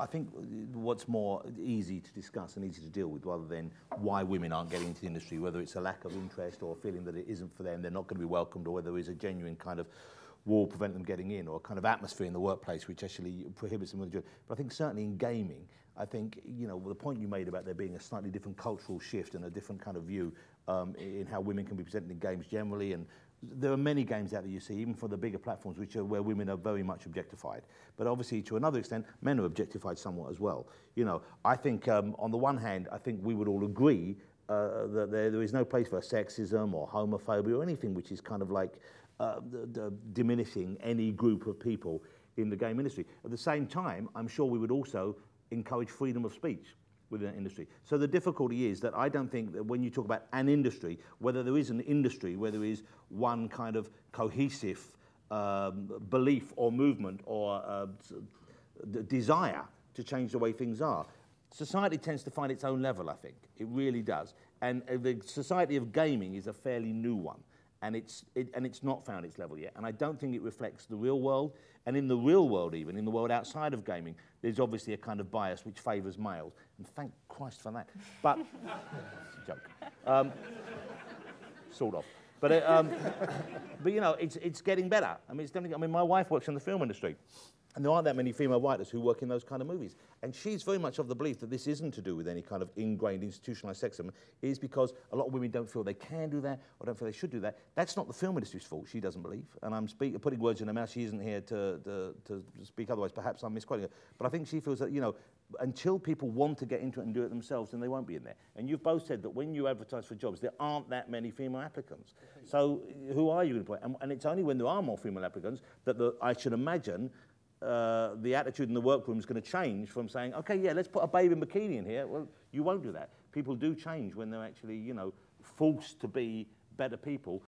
I think what's more easy to discuss and easy to deal with, rather than why women aren't getting into the industry, whether it's a lack of interest or a feeling that it isn't for them, they're not going to be welcomed, or whether there is a genuine kind of wall prevent them getting in, or a kind of atmosphere in the workplace which actually prohibits them from doing it. But I think certainly in gaming, I think, you know, the point you made about there being a slightly different cultural shift and a different kind of view in how women can be presented in games generally, and there are many games out there you see, even for the bigger platforms, which are where women are very much objectified. But obviously, to another extent, men are objectified somewhat as well. You know, I think on the one hand, I think we would all agree that there is no place for sexism or homophobia or anything which is kind of like diminishing any group of people in the game industry. At the same time, I'm sure we would also encourage freedom of speech within that industry. So the difficulty is that I don't think that when you talk about an industry, whether there is an industry, where there is one kind of cohesive belief or movement or desire to change the way things are, society tends to find its own level, I think. It really does. And the society of gaming is a fairly new one. And it's not found its level yet. And I don't think it reflects the real world. And in the real world, even in the world outside of gaming, there's obviously a kind of bias which favours males. And thank Christ for that. But, it's a joke. Sort of. But you know, it's getting better. I mean, it's definitely, I mean, my wife works in the film industry. And there aren't that many female writers who work in those kind of movies. And she's very much of the belief that this isn't to do with any kind of ingrained institutionalized sexism. It is because a lot of women don't feel they can do that or don't feel they should do that. That's not the film industry's fault, she doesn't believe. And I'm putting words in her mouth. She isn't here to speak otherwise. Perhaps I'm misquoting her. But I think she feels that, you know, until people want to get into it and do it themselves, then they won't be in there. And you've both said that when you advertise for jobs, there aren't that many female applicants. So who are you going to employ? And it's only when there are more female applicants that I should imagine the attitude in the workroom is going to change from saying, okay, yeah, let's put a babe in bikini in here. Well, you won't do that. People do change when they're actually, you know, forced to be better people